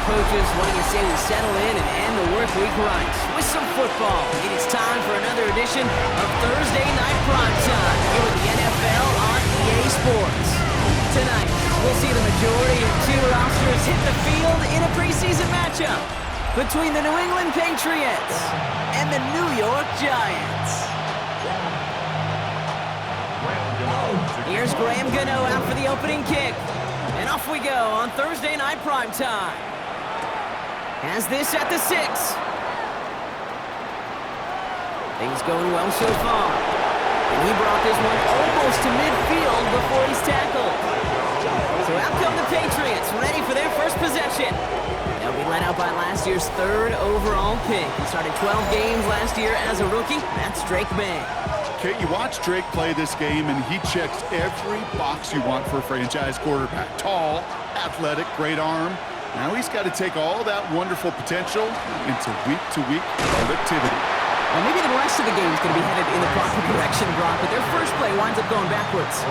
coaches, what do you say we settle in and end the work week right with some football? It is time for another edition of Thursday Night Primetime here with the NFL on EA Sports. Tonight, we'll see the majority of two rosters hit the field in a preseason matchup between the New England Patriots and the New York Giants. Here's Graham Gano out for the opening kick. And off we go on Thursday Night Primetime. Has this at the 6. Things going well so far. And he brought this one almost to midfield before he's tackled. So out come the Patriots, ready for their first possession. They'll be led out by last year's 3rd overall pick. He started 12 games last year as a rookie. That's Drake May. Okay, you watch Drake play this game, and he checks every box you want for a franchise quarterback. Tall, athletic, great arm. Now he's got to take all that wonderful potential into week-to-week productivity. Well, maybe the rest of the game is going to be headed in the proper direction, Brock, but their first play winds up going backwards.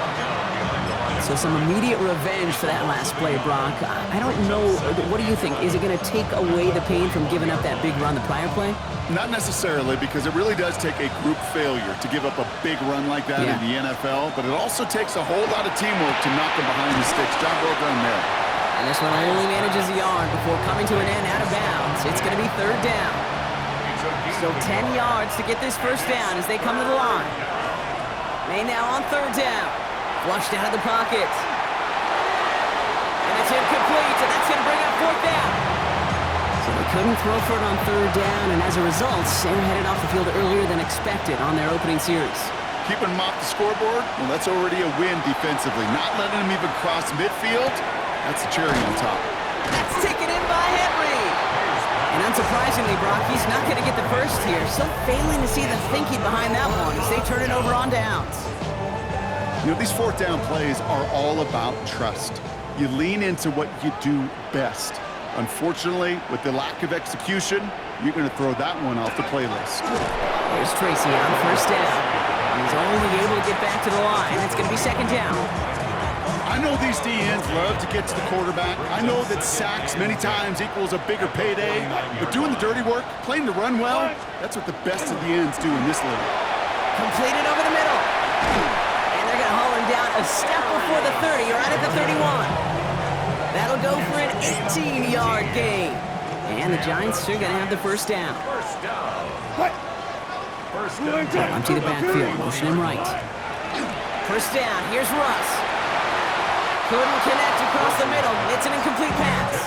So some immediate revenge for that last play, Brock. I don't know. What do you think? Is it going to take away the pain from giving up that big run the prior play? Not necessarily, because it really does take a group failure to give up a big run like that in the NFL, but it also takes a whole lot of teamwork to knock them behind the sticks. Job well done there. And this one only manages a yard before coming to an end out of bounds. It's going to be 3rd down. So 10 yards to get this first down as they come to the line. May now on 3rd down. Flushed out of the pocket. And it's incomplete, and that's going to bring up 4th down. So they couldn't throw for it on 3rd down, and as a result, they were headed off the field earlier than expected on their opening series. Keeping them off the scoreboard, well, that's already a win defensively. Not letting them even cross midfield, that's the cherry on top. That's taken in by Henry. And unsurprisingly, Brock, he's not going to get the first here. Still failing to see the thinking behind that one as they turn it over on downs. You know, these 4th down plays are all about trust. You lean into what you do best. Unfortunately, with the lack of execution, you're going to throw that one off the playlist. Here's Tracy on 1st down. He's only able to get back to the line. It's going to be 2nd down. I know these DNs love to get to the quarterback. I know that sacks many times equals a bigger payday. But doing the dirty work, playing the run well, that's what the best of the ends do in this league. Completed over the middle. And they're going to haul him down a step before the 30, right at the 31. That'll go for an 18-yard gain. And the Giants are going to have the first down. Empty the backfield, motion him right. First down, here's Russ. Couldn't connect across the middle. It's an incomplete pass.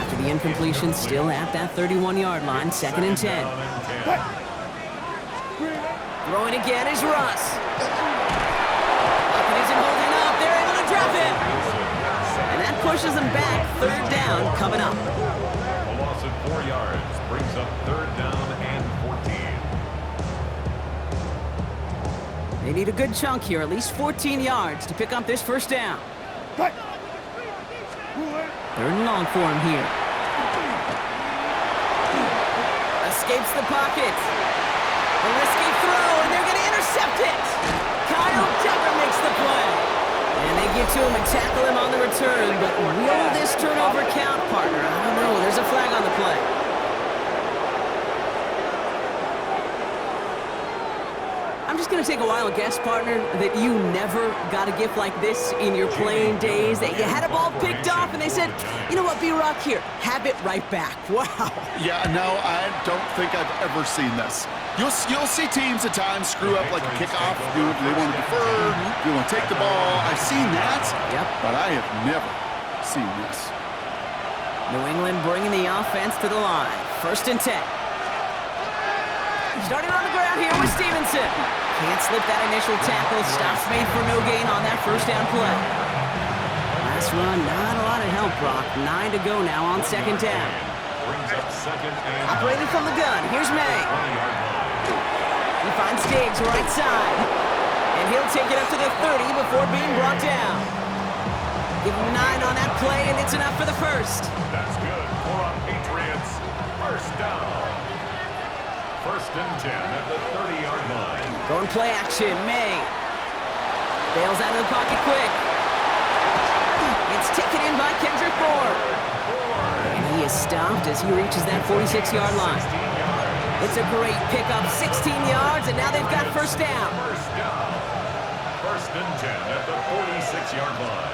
After the incompletion, still at that 31-yard line, 2nd and 10. Throwing again is Russ. Hopkins isn't holding up. They're able to drop him. And that pushes them back. 3rd down coming up. A loss of 4 yards brings up 3rd down and 14. They need a good chunk here, at least 14 yards to pick up this first down. 3rd and long for him here. Escapes the pocket. A risky throw, and they're going to intercept it. Kyle Decker makes the play. And they get to him and tackle him on the return, but will this turnover count, partner? I don't know. There's a flag on the play. I'm just going to take a wild guess, partner, that you never got a gift like this in your playing days, that you had a ball picked off and they said, you know what, B-Rock, here, have it right back. Wow. Yeah, no, I don't think I've ever seen this. You'll see teams at times screw up like a kickoff. Do they want to defer? Do they want to take the ball? I've seen that, but I have never seen this. New England bringing the offense to the line. 1st and 10. Starting on the ground here with Stevenson. Can't slip that initial tackle. Stops made for no gain on that first down play. Last run, not a lot of help, Brock. 9 to go now on 2nd down. Operating from the gun, here's May. He finds Diggs right side. And he'll take it up to the 30 before being brought down. Give him 9 on that play, and it's enough for the first. That's good for our Patriots. First down. 1st and 10 at the 30-yard line. Going play action, May. Bails out of the pocket quick. It's taken in by Kendrick Moore. stopped as he reaches that 46-yard line. It's a great pickup, 16 yards, and now they've got first down. First down. First and 10 at the 46-yard line.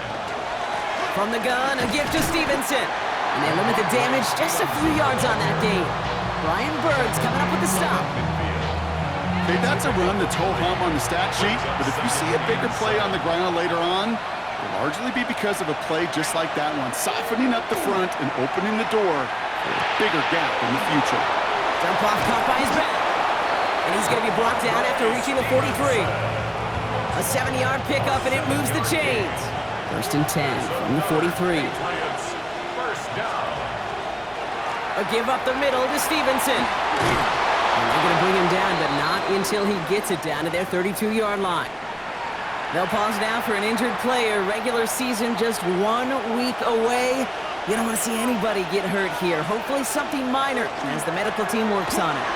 From the gun, a gift to Stevenson. And they limit the damage just a few yards on that gain. Brian Bird's coming up with the stop. Okay, that's a run that's ho-hum on the stat sheet, but if you see a bigger play on the ground later on, it'll largely be because of a play just like that one, softening up the front and opening the door for a bigger gap in the future. Dump off caught by his back. And he's going to be brought down after reaching the 43. A 7-yard pickup, and it moves the chains. First and 10 from the 43. Patriots, first down. A give up the middle to Stevenson. And they're going to bring him down, but not until he gets it down to their 32-yard line. They'll pause now for an injured player. Regular season just 1 week away. You don't want to see anybody get hurt here. Hopefully something minor as the medical team works on it.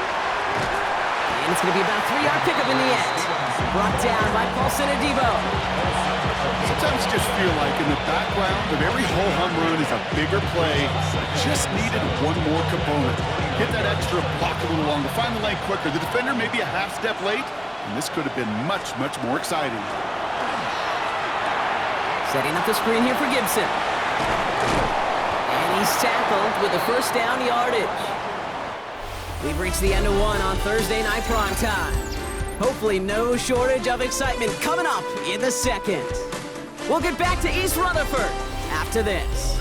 And it's going to be about a 3-yard pickup in the end. Brought down by Paulson Adebo. Sometimes you just feel like in the background of every ho-hum run is a bigger play that just needed one more component. Hit that extra block a little longer, find the lane quicker. The defender may be a half step late, and this could have been much, much more exciting. Setting up the screen here for Gibson. And he's tackled with the first down yardage. We've reached the end of one on Thursday Night Primetime. Hopefully no shortage of excitement coming up in the second. We'll get back to East Rutherford after this.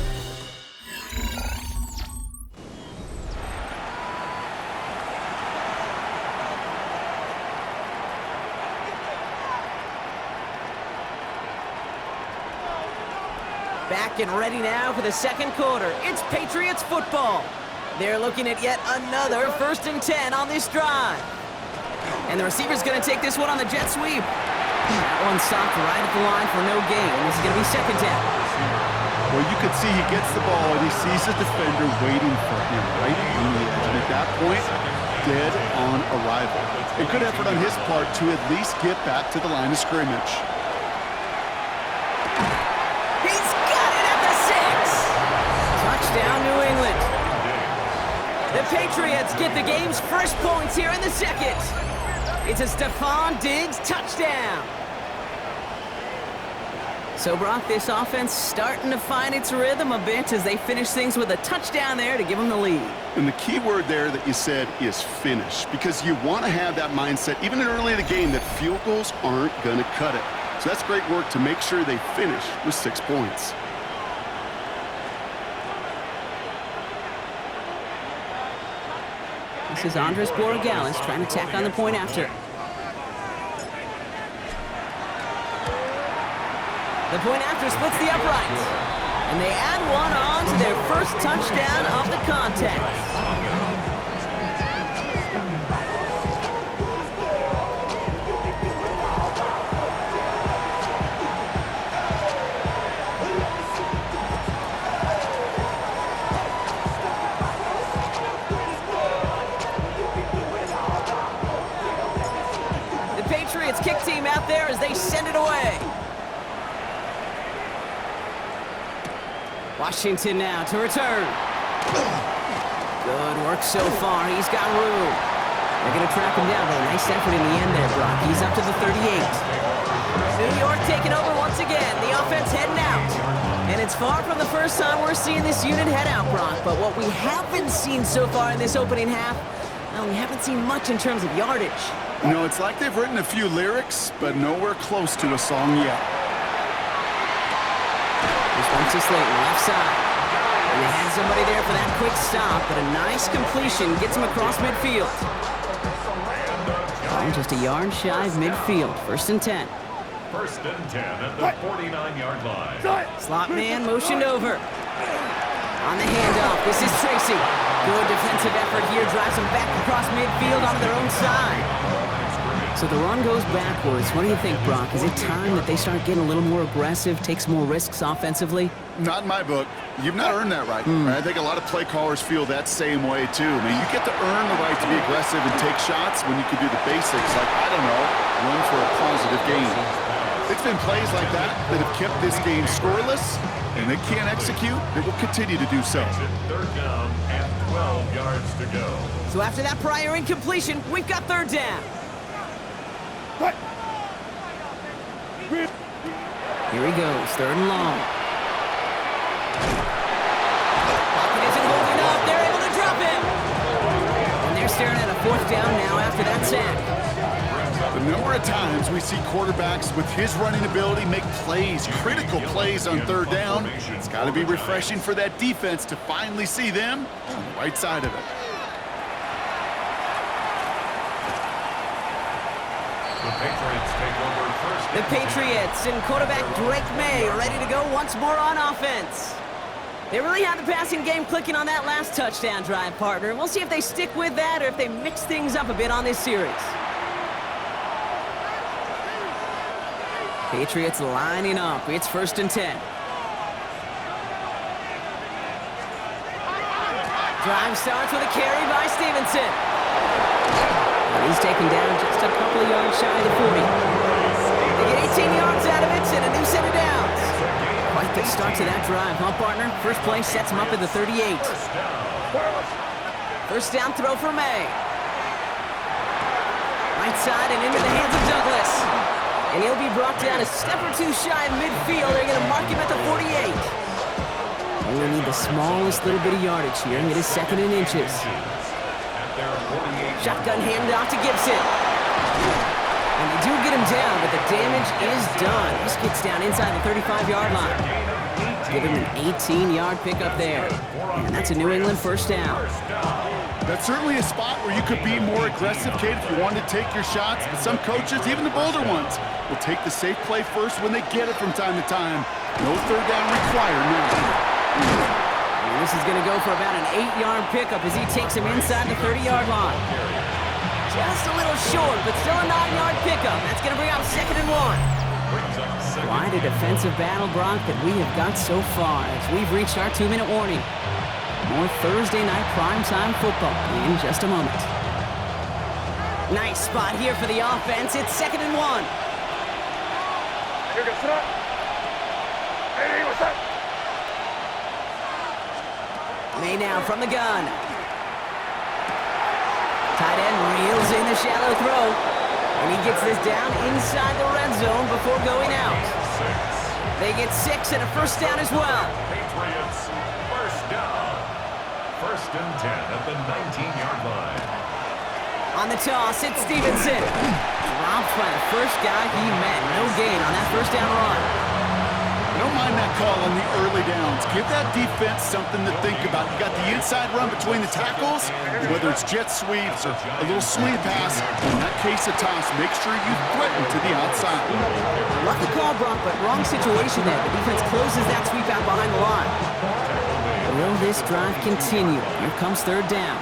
Back and ready now for the second quarter. It's Patriots football. They're looking at yet another first and 10 on this drive. And the receiver's going to take this one on the jet sweep. That one stopped right at the line for no gain. This is going to be second down. Well, you could see he gets the ball and he sees the defender waiting for him right on the edge. And at that point, dead on arrival. A good effort on his part to at least get back to the line of scrimmage. He's got it at the 6. Touchdown, New England. The Patriots get the game's first points here in the second. It's a Stephon Diggs touchdown. So, Brock, this offense starting to find its rhythm a bit as they finish things with a touchdown there to give them the lead. And the key word there that you said is finish, because you want to have that mindset, even early in the game, that field goals aren't going to cut it. So that's great work to make sure they finish with 6 points. This is Andres Borregales trying to tack on the point after. The point after splits the uprights. And they add one on to their first touchdown of the contest. Kick team out there as they send it away. Washington now to return. Good work so far. He's got room. They're going to track him down, but a nice effort in the end there, Brock. He's up to the 38. New York taking over once again. The offense heading out. And it's far from the first time we're seeing this unit head out, Brock. But what we haven't seen so far in this opening half, well, we haven't seen much in terms of yardage. You know, it's like they've written a few lyrics, but nowhere close to a song yet. This one's to Slayton, left side. And they had somebody there for that quick stop, but a nice completion gets him across midfield. Oh, just a yard shy of midfield. First and 10. First and 10 at the 49-yard line. Slot man motioned over. On the handoff, this is Tracy. Good defensive effort here, drives them back across midfield on their own side. So the run goes backwards. What do you think, Brock? Is it time that they start getting a little more aggressive, take some more risks offensively? Not in my book. You've not earned that right. I think a lot of play callers feel that same way, too. I mean, you get to earn the right to be aggressive and take shots when you can do the basics, like, I don't know, run for a positive gain. It's been plays like that that have kept this game scoreless, and they can't execute, they will continue to do so. Third down and 12 yards to go. So after that prior incompletion, we've got third down. Here he goes, third and long. Pocket isn't holding up. They're able to drop him. And they're staring at a fourth down now after that sack. The number of times we see quarterbacks with his running ability make plays, critical plays on third down, it's got to be refreshing for that defense to finally see them on the right side of it. The Patriots take over first. The Patriots and quarterback Drake May ready to go once more on offense. They really had the passing game clicking on that last touchdown drive, partner. We'll see if they stick with that or if they mix things up a bit on this series. Patriots lining up. It's 1st and 10. Drive starts with a carry by Stevenson. And he's taken down just a couple of yards shy of the 40. They get 18 yards out of it and a new set of downs. Quite the start to that drive, huh, partner? First play sets him up at the 38. First down throw for May. Right side and into the hands of Douglas. And he'll be brought down a step or two shy of midfield. They're going to mark him at the 48. Only need the smallest little bit of yardage here, and it is 2nd and inches. Shotgun handoff to Gibson. And they do get him down, but the damage is done. This gets down inside the 35-yard line. Give him an 18-yard pickup there. And that's a New England first down. That's certainly a spot where you could be more aggressive, Kate, if you wanted to take your shots. But some coaches, even the bolder ones, will take the safe play first when they get it from time to time. No third down required now. And this is going to go for about an 8-yard pickup as he takes him inside the 30-yard line. Just a little short, but still a 9-yard pickup. That's going to bring up 2nd and 1. Quite a defensive battle, Brock, that we have got so far as we've reached our 2-minute warning. More Thursday night primetime football in just a moment. Nice spot here for the offense. It's 2nd and 1. May now from the gun. Tight end reels in the shallow throw. And he gets this down inside the red zone before going out. They get 6 and a first down as well. Patriots first down. 1st and 10 at the 19-yard line. On the toss, it's Stevenson. Dropped by the first guy he met. No gain on that first down run. I don't mind that call on the early downs. Give that defense something to think about. You got the inside run between the tackles, whether it's jet sweeps or a little swing pass. In that case, a toss. Make sure you threaten to the outside. Lucky call, Brock, but wrong situation there. The defense closes that sweep out behind the line. Will this drive continue? Here comes third down.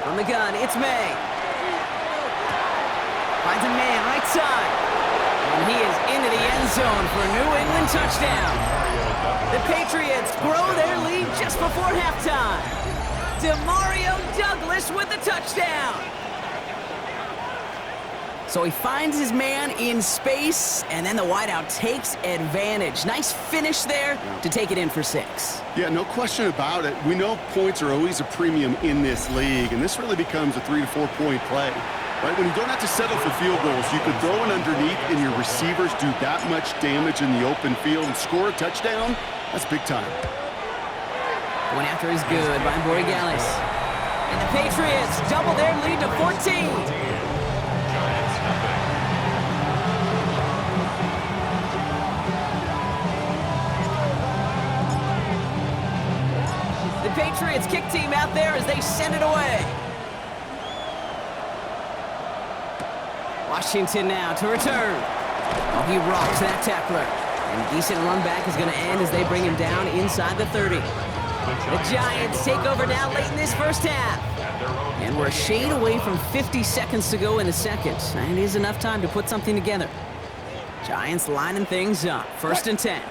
From the gun, it's May. Finds a man right side. And he is into the end zone for a New England touchdown. The Patriots grow their lead just before halftime. Demario Douglas with the touchdown. So he finds his man in space, and then the wideout takes advantage. Nice finish there to take it in for 6. Yeah, no question about it. We know points are always a premium in this league, and this really becomes a 3 to 4 point play. Right, when you don't have to settle for field goals, you could throw it underneath and your receivers do that much damage in the open field and score a touchdown. That's big time. Going after is good by Borregales. And the Patriots double their lead to 14. The Patriots kick team out there as they send it away. Washington now to return. Oh, he rocks that tackler. And a decent run back is going to end as they bring him down inside the 30. The Giants take over now late in this first half. And we're a shade away from 50 seconds to go in the second. And it is enough time to put something together. Giants lining things up. 1st and 10.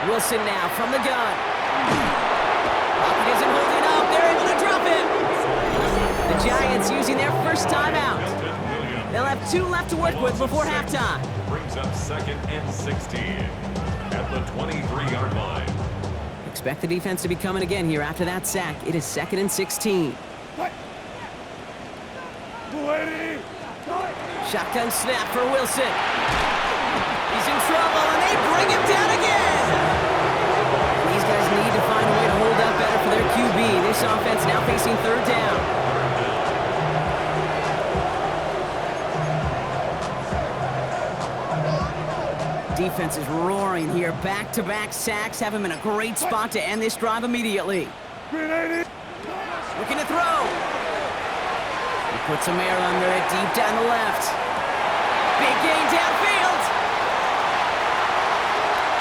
Wilson now from the gun. Pocket isn't holding up. They're able to drop him. The Giants using their first timeout. They'll have 2 left to work with before halftime. Brings up 2nd and 16 at the 23-yard line. Expect the defense to be coming again here after that sack. It is 2nd and 16. Shotgun snap for Wilson. He's in trouble, and they bring him down again. These guys need to find a way to hold up better for their QB. This offense now facing 3rd down. Defense is roaring here. Back-to-back sacks have him in a great spot to end this drive immediately. Looking to throw. He puts some air under it deep down the left. Big gain downfield.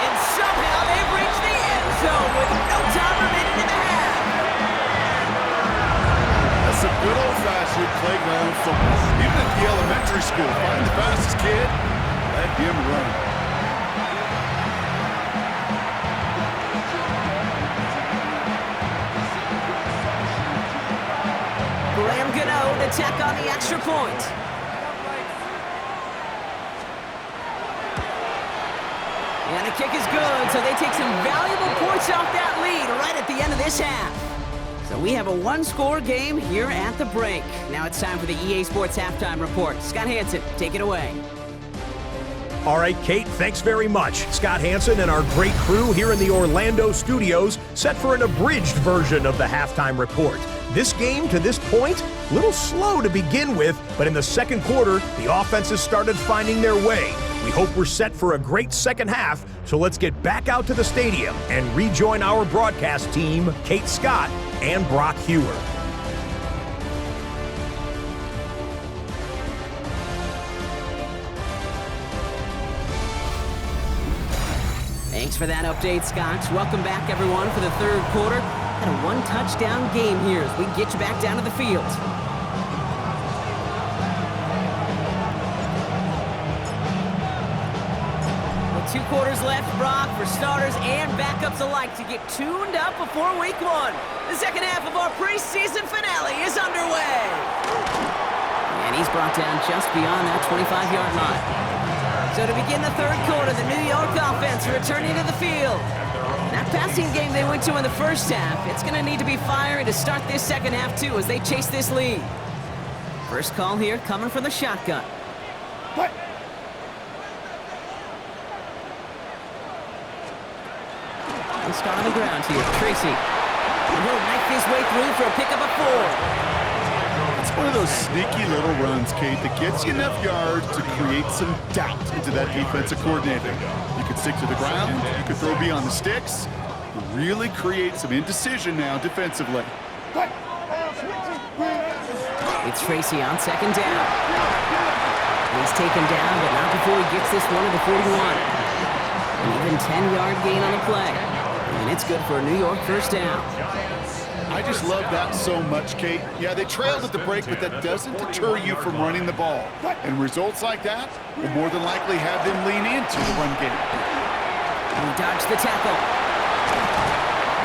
And somehow they've reached the end zone with no time remaining in the half. That's some good old-fashioned playground football. Even at the elementary school, find the fastest kid, let him run. To tack on the extra point. And the kick is good, so they take some valuable points off that lead right at the end of this half. So we have a 1-score game here at the break. Now it's time for the EA Sports Halftime Report. Scott Hansen, take it away. All right, Kate, thanks very much. Scott Hansen and our great crew here in the Orlando studios set for an abridged version of the Halftime Report. This game, to this point, a little slow to begin with, but in the second quarter, the offenses started finding their way. We hope we're set for a great second half, so let's get back out to the stadium and rejoin our broadcast team, Kate Scott and Brock Hewer. Thanks for that update, Scott. Welcome back, everyone, for the third quarter. Got a 1-touchdown game here as we get you back down to the field. With 2 quarters left, Brock, for starters and backups alike to get tuned up before week 1. The second half of our preseason finale is underway. And he's brought down just beyond that 25-yard line. So to begin the third quarter, the New York offense returning to the field. That passing game they went to in the first half, it's going to need to be fiery to start this second half, too, as they chase this lead. First call here coming from the shotgun. And start on the ground here. Tracy. And he'll knife his way through for a pickup of 4. It's one of those sneaky little runs, Kate, that gets you enough yards to create some doubt into that defensive coordinator. You can stick to the ground, you can throw beyond the sticks, really create some indecision now defensively. It's Tracy on second down. He's taken down, but not before he gets this one to the 41. An even 10-yard gain on the play. And it's good for a New York first down. I just love that so much, Kate. Yeah, they trailed at the break, but that doesn't deter you from running the ball. And results like that will more than likely have them lean into the run game. He dodged the tackle.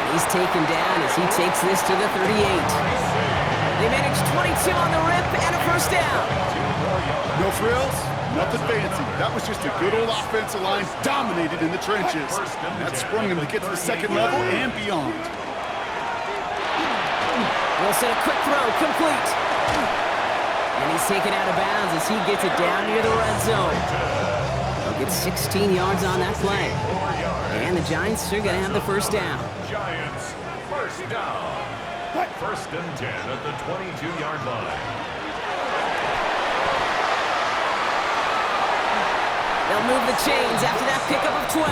And he's taken down as he takes this to the 38. They managed 22 on the rip and a first down. No frills, nothing fancy. That was just a good old offensive line dominated in the trenches. And that sprung him to get to the second level and beyond. Wilson, a quick throw, complete. And he's taken out of bounds as he gets it down near the red zone. He'll get 16 yards on that play. And the Giants are going to have the first down. Giants, first down. First and 10 at the 22-yard line. They'll move the chains after that pickup of 12.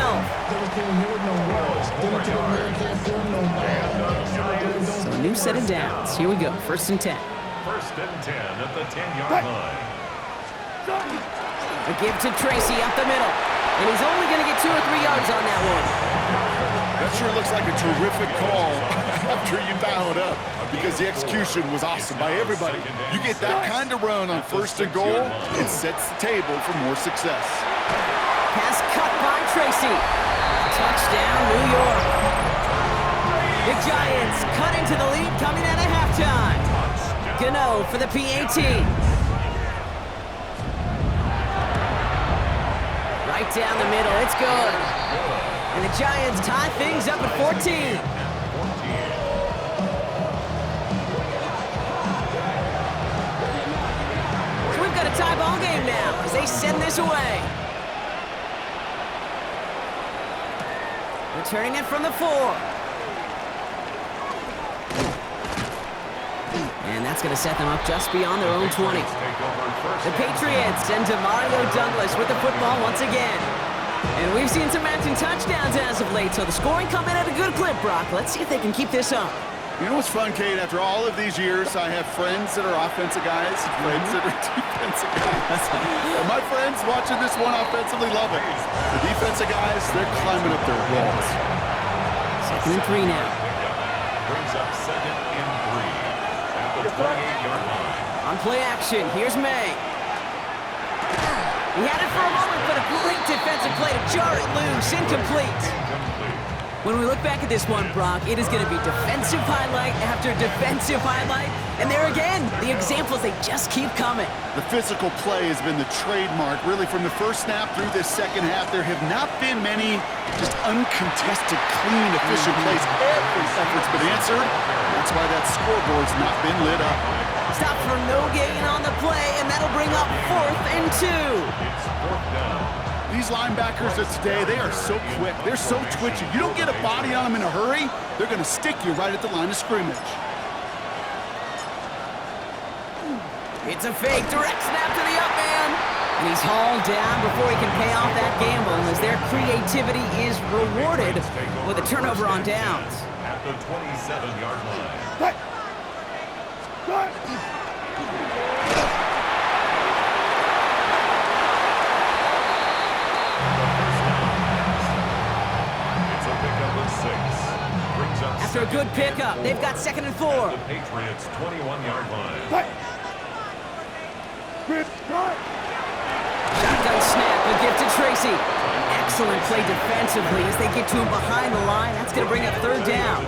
So a new set of downs. Here we go, first and 10. First and 10 at the 10-yard line. A give to Tracy up the middle. And he's only going to get 2 or 3 yards on that one. That sure looks like a terrific call after you dial it up, because the execution was awesome by everybody. You get that kind of run on first and goal, it sets the table for more success. Pass cut by Tracy. Touchdown, New York. The Giants cut into the lead coming out of halftime. Gano for the PAT. Right down the middle, it's good. And the Giants tie things up at 14. So we've got a tie ball game now as they send this away. Returning it from the 4. And that's going to set them up just beyond their own 20. The Patriots send to Mario Douglas with the football once again. And we've seen some matching touchdowns as of late, so the scoring coming at a good clip, Brock. Let's see if they can keep this up. You know what's fun, Kate? After all of these years, I have friends that are offensive guys, friends that are defensive guys. And my friends watching this one offensively love it. The defensive guys, they're climbing up their walls. 2nd and 3 now. Brings up 2nd and 3 at the 28-yard line. On play action, here's May. He had it for a moment, but a great defensive play to jar it loose. Incomplete. When we look back at this one, Brock, it is going to be defensive highlight after defensive highlight. And there again, the examples, they just keep coming. The physical play has been the trademark. Really, from the first snap through this second half, there have not been many just uncontested, clean, efficient plays. Every effort's been answered. That's why that scoreboard's not been lit up. Stop for no gain on the play, and that'll bring up 4th and 2. It's 4th down. These linebackers of today, they are so quick. They're so twitchy. You don't get a body on them in a hurry, they're going to stick you right at the line of scrimmage. It's a fake, direct snap to the up man. And he's hauled down before he can pay off that gamble, as their creativity is rewarded with a turnover on downs. At the 27-yard line. After a good pickup, they've got 2nd and 4. The Patriots' 21-yard line. Shotgun snap, a gift to Tracy. Excellent play defensively as they get to him behind the line. That's going to bring up 3rd down.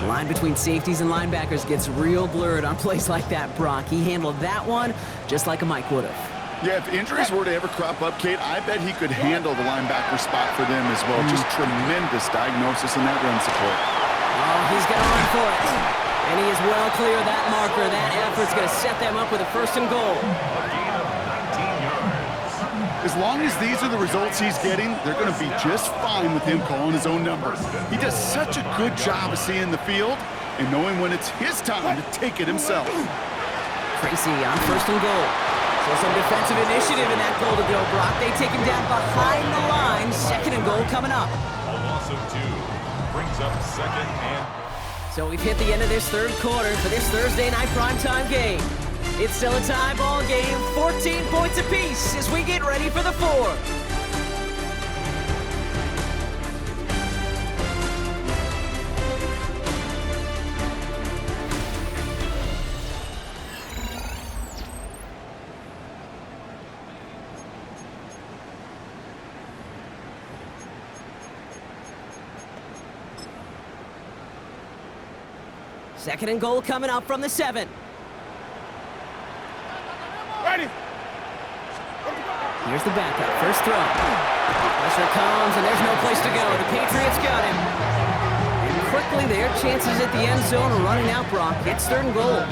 The line between safeties and linebackers gets real blurred on plays like that, Brock. He handled that one just like a Mike would have. Yeah, if injuries were to ever crop up, Kate, I bet he could handle the linebacker spot for them as well. Just tremendous diagnosis in that run support. Oh, he's going to run for it. And he is well clear of that marker. That effort's going to set them up with a 1st and goal. A gain of 19 yards. As long as these are the results he's getting, they're going to be just fine with him calling his own numbers. He does such a good job of seeing the field and knowing when it's his time to take it himself. Tracy on 1st and goal. So some defensive initiative in that goal to go, Brock. They take him down behind the line. 2nd and goal coming up. A loss of 2 brings up 2nd and... So we've hit the end of this 3rd quarter for this Thursday night primetime game. It's still a tie ball game, 14 points apiece as we get ready for the 4th. Second and goal coming up from the 7. Ready. Here's the backup, first throw. Pressure comes, and there's no place to go. The Patriots got him. And quickly, their chances at the end zone are running out, Brock. It's 3rd and goal.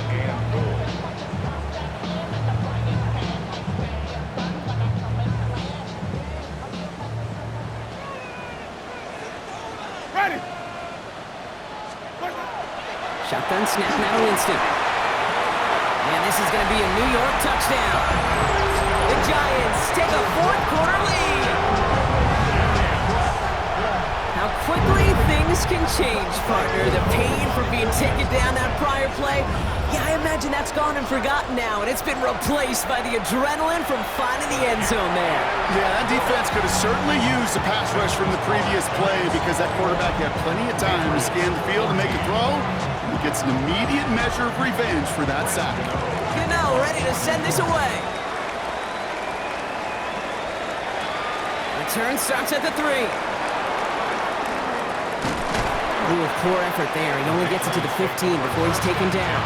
Ready. Shotgun snap now, Winston. And this is going to be a New York touchdown. The Giants take a 4th quarter lead. How quickly things can change, partner. The pain for being taken down that prior play, yeah, I imagine that's gone and forgotten now, and it's been replaced by the adrenaline from finding the end zone there. Yeah, that defense could have certainly used the pass rush from the previous play because that quarterback had plenty of time to scan the field and make a throw. He gets an immediate measure of revenge for that sack. Gano ready to send this away. Return starts at the 3. Ooh, poor effort there. He only gets it to the 15 before he's taken down.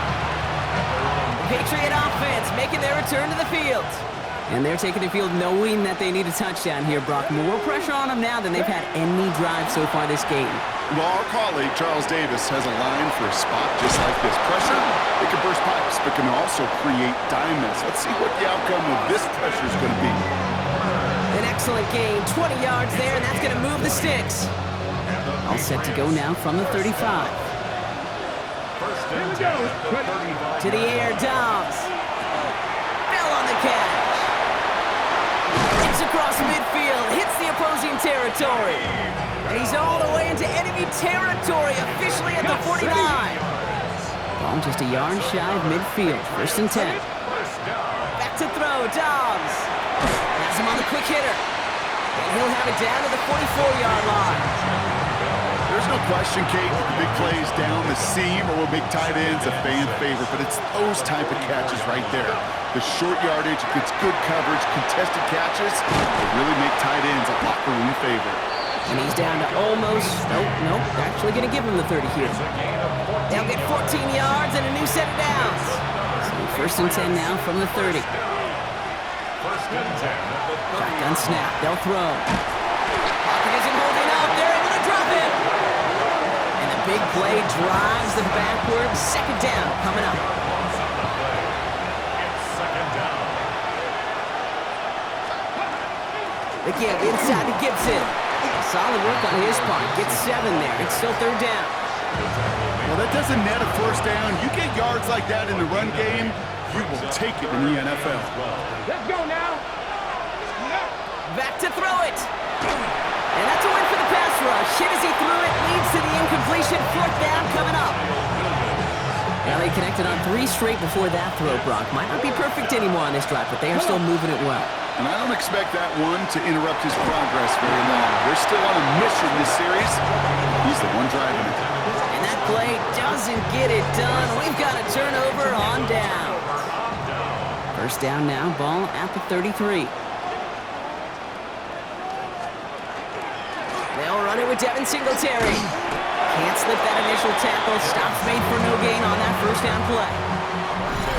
Patriot offense making their return to the field. And they're taking the field knowing that they need a touchdown here, Brock. More pressure on them now than they've had any drive so far this game. Well, our colleague, Charles Davis, has a line for a spot just like this. Pressure, it can burst pipes, but can also create diamonds. Let's see what the outcome of this pressure is going to be. An excellent game, 20 yards there, and that's going to move the sticks. All set to go now from the 35. First and 10 at the 35. To the air, Dobbs. Fell on the catch. Hits across midfield, hits the opposing territory. And he's all the way into enemy territory, officially at the 49. Ball just a yard shy of midfield, first and 10. Back to throw, Dobbs. Has him on the quick hitter. And he'll have it down to the 44-yard line. There's no question, Kate, the big plays down the seam or will make tight ends a fan favorite, but it's those type of catches right there. The short yardage, gets good coverage, contested catches, they really make tight ends a locker room favorite. And he's down to almost, nope, actually going to give him the 30 here. They'll get 14 yards and a new set of downs. So first and 10 now from the 30. First and 10 at the 30. Shotgun snap, they'll throw. Pocket isn't holding up, they're able to drop him. And the big play drives them backwards. Second down coming up. It's second down. Again, inside to Gibson. Solid work on his part. Gets 7 there. It's still third down. Well, that doesn't net a first down. You get yards like that in the run game, you will take it in the NFL. Let's go now. Back to throw it. And that's a win for the pass rush. Hit as he threw it. Leads to the incompletion. Fourth down coming up. Now they connected on 3 straight before that throw, Brock. Might not be perfect anymore on this drive, but they are still moving it well. And I don't expect that one to interrupt his progress very long. They're still on a mission this series. He's the one driving it. And that play doesn't get it done. We've got a turnover on down. First down now, ball at the 33. They'll run it with Devin Singletary. Can't slip that initial tackle. Stops made for no gain on that first down play.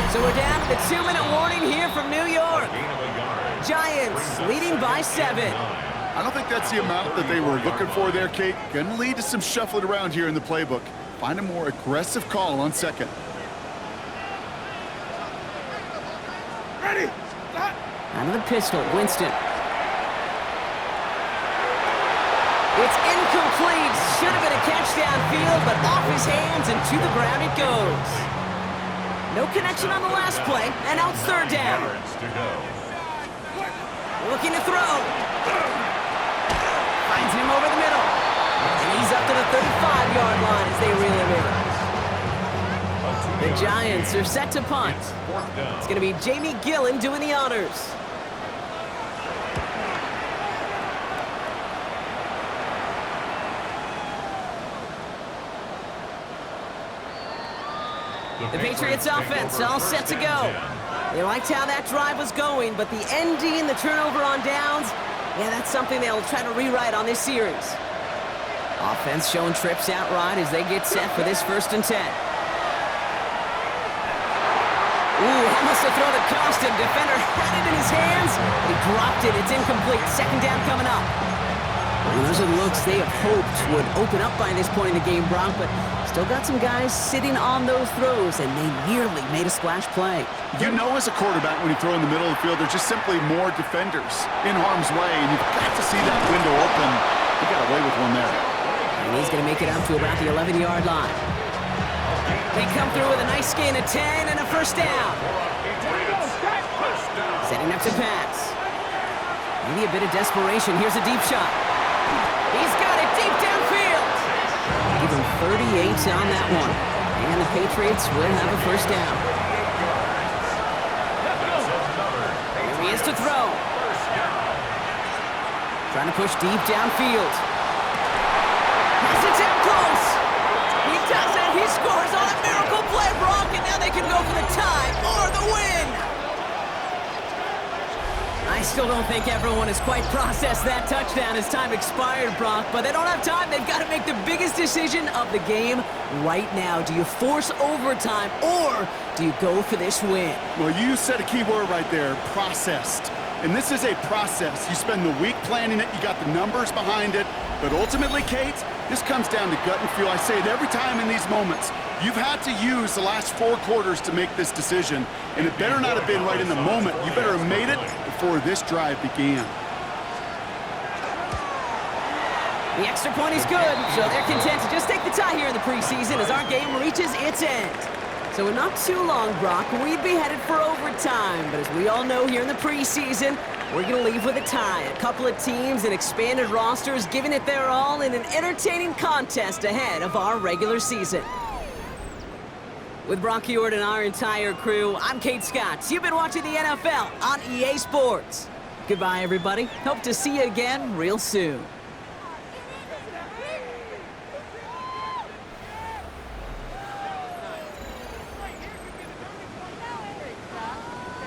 So we're down to the 2-minute warning here from New York. Giants leading by 7. I don't think that's the amount that they were looking for there, Kate. Going to lead to some shuffling around here in the playbook. Find a more aggressive call on second. Ready. Out of the pistol, Winston. It's incomplete. Should have been a catch downfield, but off his hands and to the ground it goes. No connection on the last play, and now it's third down. Looking to throw. Finds him over the middle. And he's up to the 35-yard line as they reel him in. The Giants are set to punt. It's going to be Jamie Gillen doing the honors. The Patriots offense all set to go. They liked how that drive was going, but the ending, the turnover on downs, yeah, that's something they'll try to rewrite on this series. Offense showing trips out right as they get set for this first and 10. Ooh, almost a throw that cost him. Defender had it in his hands. He dropped it. It's incomplete. Second down coming up. Well, those are looks they have hoped would open up by this point in the game, Brock, but still got some guys sitting on those throws, and they nearly made a splash play. You know as a quarterback when you throw in the middle of the field, there's just simply more defenders in harm's way, and you've got to see that window open. He got away with one there. And he's going to make it out to about the 11-yard line. They come through with a nice gain of 10 and a first down. Setting up to pass. Maybe a bit of desperation. Here's a deep shot. He's got it deep downfield. Give him 38 on that one. And the Patriots will have a first down. Here he is to throw. Trying to push deep downfield. Has it down close. He does it. He scores on a miracle play, Brock, and now they can go for the tie or the win. Nice still don't think everyone has quite processed that touchdown as time expired, Brock, but they don't have time. They've got to make the biggest decision of the game right now. Do you force overtime, or do you go for this win? Well, you said a key word right there, processed. And this is a process. You spend the week planning it, you got the numbers behind it, but ultimately, Kate, this comes down to gut and feel. I say it every time in these moments. You've had to use the last 4 quarters to make this decision, and it better not have been right in the moment. You better have made it before this drive began. The extra point is good, so they're content to just take the tie here in the preseason as our game reaches its end. So in not too long, Brock, we'd be headed for overtime, but as we all know here in the preseason, we're going to leave with a tie. A couple of teams and expanded rosters giving it their all in an entertaining contest ahead of our regular season. With Brock Huard and our entire crew, I'm Kate Scott. You've been watching the NFL on EA Sports. Goodbye, everybody. Hope to see you again real soon.